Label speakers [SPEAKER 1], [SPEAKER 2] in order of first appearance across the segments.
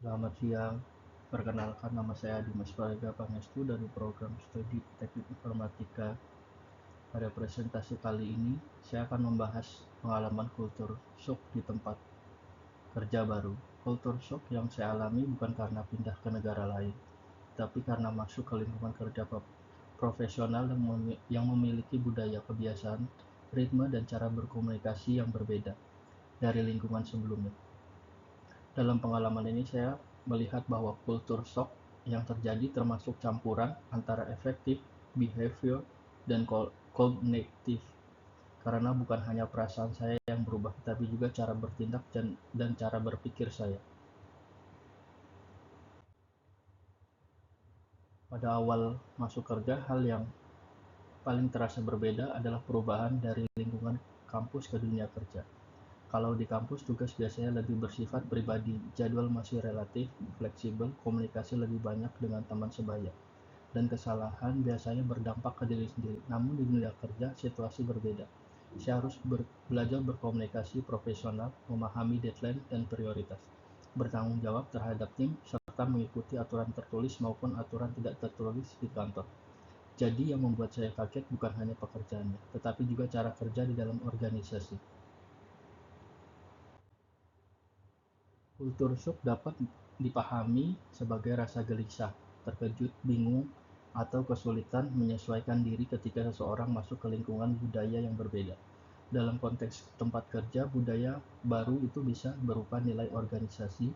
[SPEAKER 1] Selamat siang, perkenalkan nama saya Dimas Praga Pangestu dari program studi Teknik Informatika. Pada presentasi kali ini, saya akan membahas pengalaman kultur shock di tempat kerja baru. Kultur shock yang saya alami bukan karena pindah ke negara lain, tapi karena masuk ke lingkungan kerja profesional yang memiliki budaya kebiasaan, ritme, dan cara berkomunikasi yang berbeda dari lingkungan sebelumnya. Dalam pengalaman ini saya melihat bahwa kultur shock yang terjadi termasuk campuran antara efektif, behavior, dan kognitif. Karena bukan hanya perasaan saya yang berubah, tapi juga cara bertindak dan cara berpikir saya. Pada awal masuk kerja, hal yang paling terasa berbeda adalah perubahan dari lingkungan kampus ke dunia kerja. Kalau di kampus, tugas biasanya lebih bersifat pribadi, jadwal masih relatif fleksibel, komunikasi lebih banyak dengan teman sebaya, dan kesalahan biasanya berdampak ke diri sendiri. Namun di dunia kerja, situasi berbeda. Saya harus belajar berkomunikasi profesional, memahami deadline dan prioritas, bertanggung jawab terhadap tim, serta mengikuti aturan tertulis maupun aturan tidak tertulis di kantor. Jadi yang membuat saya kaget bukan hanya pekerjaannya, tetapi juga cara kerja di dalam organisasi. Kultur shock dapat dipahami sebagai rasa gelisah, terkejut, bingung, atau kesulitan menyesuaikan diri ketika seseorang masuk ke lingkungan budaya yang berbeda. Dalam konteks tempat kerja, budaya baru itu bisa berupa nilai organisasi,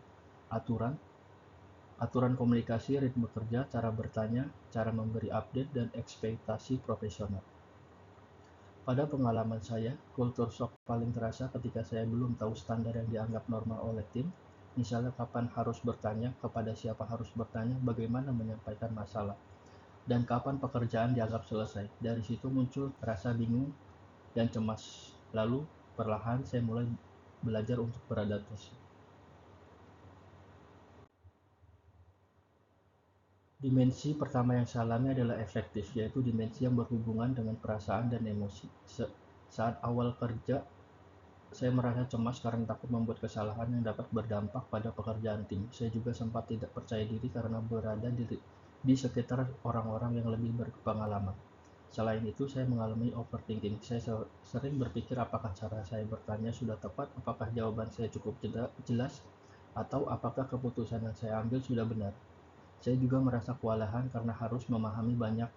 [SPEAKER 1] aturan, aturan komunikasi, ritme kerja, cara bertanya, cara memberi update, dan ekspektasi profesional. Pada pengalaman saya, kultur shock paling terasa ketika saya belum tahu standar yang dianggap normal oleh tim. Misalnya kapan harus bertanya, kepada siapa harus bertanya, bagaimana menyampaikan masalah, dan kapan pekerjaan dianggap selesai. Dari situ muncul rasa bingung dan cemas. Lalu perlahan saya mulai belajar untuk beradaptasi. Dimensi pertama yang saya alami adalah efektif, yaitu dimensi yang berhubungan dengan perasaan dan emosi. Saat awal kerja, saya merasa cemas karena takut membuat kesalahan yang dapat berdampak pada pekerjaan tim. Saya juga sempat tidak percaya diri karena berada di sekitar orang-orang yang lebih berpengalaman. Selain itu, saya mengalami overthinking. Saya sering berpikir apakah cara saya bertanya sudah tepat, apakah jawaban saya cukup jelas, atau apakah keputusan yang saya ambil sudah benar. Saya juga merasa kewalahan karena harus memahami banyak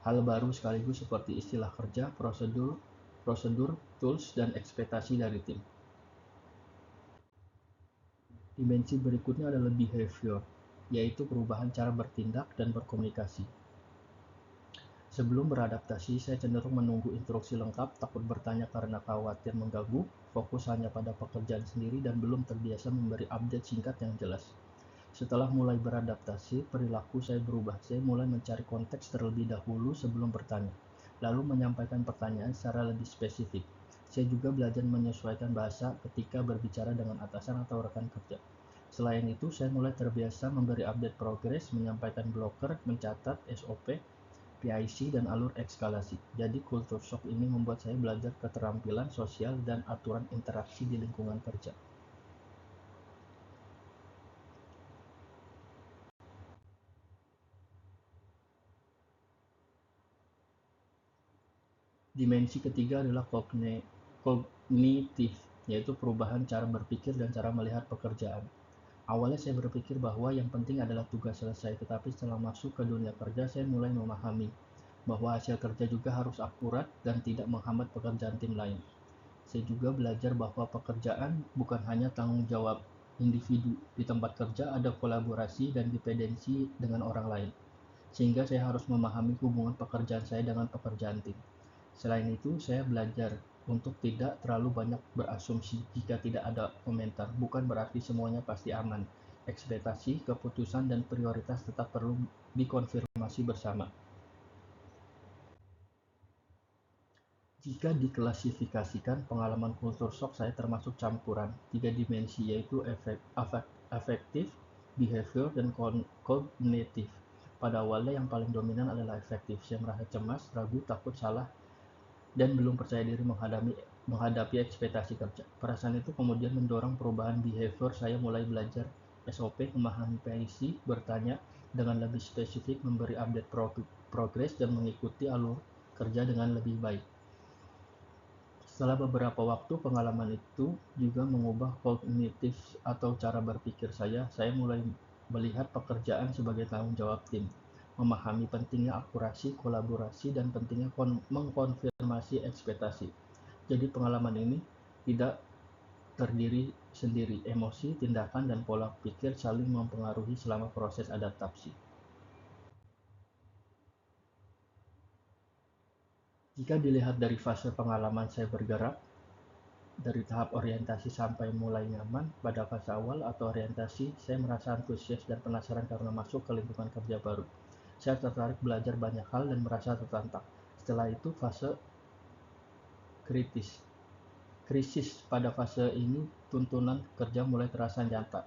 [SPEAKER 1] hal baru sekaligus seperti istilah kerja, prosedur, tools, dan ekspektasi dari tim. Dimensi berikutnya adalah behavior, yaitu perubahan cara bertindak dan berkomunikasi. Sebelum beradaptasi, saya cenderung menunggu instruksi lengkap, takut bertanya karena khawatir mengganggu, fokus hanya pada pekerjaan sendiri, dan belum terbiasa memberi update singkat yang jelas. Setelah mulai beradaptasi, perilaku saya berubah. Saya mulai mencari konteks terlebih dahulu sebelum bertanya, lalu menyampaikan pertanyaan secara lebih spesifik. Saya juga belajar menyesuaikan bahasa ketika berbicara dengan atasan atau rekan kerja. Selain itu, saya mulai terbiasa memberi update progres, menyampaikan blocker, mencatat SOP, PIC, dan alur eskalasi. Jadi, kultur shock ini membuat saya belajar keterampilan sosial dan aturan interaksi di lingkungan kerja. Dimensi ketiga adalah kognitif, yaitu perubahan cara berpikir dan cara melihat pekerjaan. Awalnya saya berpikir bahwa yang penting adalah tugas selesai, tetapi setelah masuk ke dunia kerja, saya mulai memahami bahwa hasil kerja juga harus akurat dan tidak menghambat pekerjaan tim lain. Saya juga belajar bahwa pekerjaan bukan hanya tanggung jawab individu. Di tempat kerja ada kolaborasi dan dependensi dengan orang lain, sehingga saya harus memahami hubungan pekerjaan saya dengan pekerjaan tim. Selain itu, saya belajar untuk tidak terlalu banyak berasumsi jika tidak ada komentar. Bukan berarti semuanya pasti aman. Ekspektasi, keputusan, dan prioritas tetap perlu dikonfirmasi bersama. Jika diklasifikasikan, pengalaman kultur shock saya termasuk campuran tiga dimensi, yaitu afektif, behavior, dan kognitif. Pada awalnya yang paling dominan adalah efektif. Saya merasa cemas, ragu, takut salah, dan belum percaya diri menghadapi ekspektasi kerja. Perasaan itu kemudian mendorong perubahan behavior. Saya mulai belajar SOP, memahami PIC, bertanya dengan lebih spesifik, memberi update progres, dan mengikuti alur kerja dengan lebih baik. Setelah beberapa waktu, pengalaman itu juga mengubah kognitif atau cara berpikir saya. Saya mulai melihat pekerjaan sebagai tanggung jawab tim, memahami pentingnya akurasi, kolaborasi, dan pentingnya mengkonfirmasi ekspektasi. Jadi pengalaman ini tidak terdiri sendiri, emosi, tindakan, dan pola pikir saling mempengaruhi selama proses adaptasi. Jika dilihat dari fase pengalaman saya bergerak, dari tahap orientasi sampai mulai nyaman, pada fase awal atau orientasi, saya merasa antusias dan penasaran karena masuk ke lingkungan kerja baru. Saya tertarik belajar banyak hal dan merasa tertantang. Setelah itu fase krisis. Pada fase ini, tuntunan kerja mulai terasa nyata.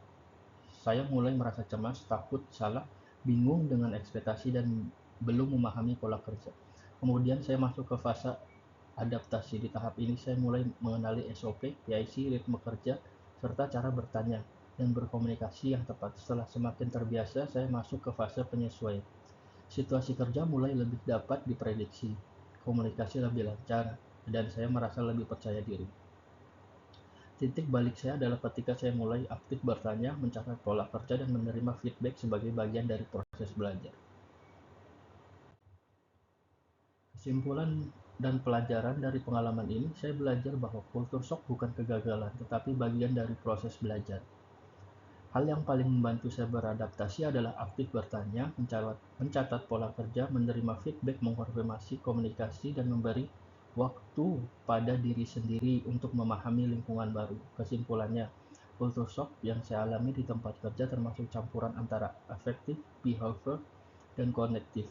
[SPEAKER 1] Saya mulai merasa cemas, takut salah, bingung dengan ekspektasi, dan belum memahami pola kerja. Kemudian saya masuk ke fase adaptasi. Di tahap ini saya mulai mengenali SOP, PIC, ritme kerja, serta cara bertanya dan berkomunikasi yang tepat. Setelah semakin terbiasa, saya masuk ke fase penyesuaian. Situasi kerja mulai lebih dapat diprediksi, komunikasi lebih lancar, dan saya merasa lebih percaya diri. Titik balik saya adalah ketika saya mulai aktif bertanya, mencatat pola kerja, dan menerima feedback sebagai bagian dari proses belajar. Kesimpulan dan pelajaran dari pengalaman ini, saya belajar bahwa culture shock bukan kegagalan, tetapi bagian dari proses belajar. Hal yang paling membantu saya beradaptasi adalah aktif bertanya, mencatat pola kerja, menerima feedback, mengkonfirmasi komunikasi, dan memberi waktu pada diri sendiri untuk memahami lingkungan baru. Kesimpulannya, culture shock yang saya alami di tempat kerja termasuk campuran antara affective behavior dan cognitive.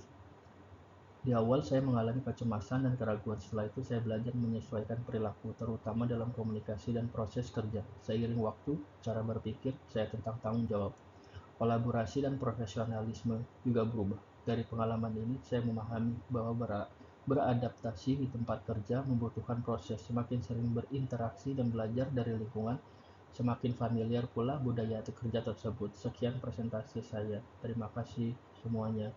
[SPEAKER 1] Di awal saya mengalami kecemasan dan keraguan. Setelah itu saya belajar menyesuaikan perilaku, terutama dalam komunikasi dan proses kerja. Seiring waktu, cara berpikir saya tentang tanggung jawab, kolaborasi, dan profesionalisme juga berubah. Dari pengalaman ini, saya memahami bahwa beradaptasi di tempat kerja membutuhkan proses. Semakin sering berinteraksi dan belajar dari lingkungan, semakin familiar pula budaya kerja tersebut. Sekian presentasi saya. Terima kasih semuanya.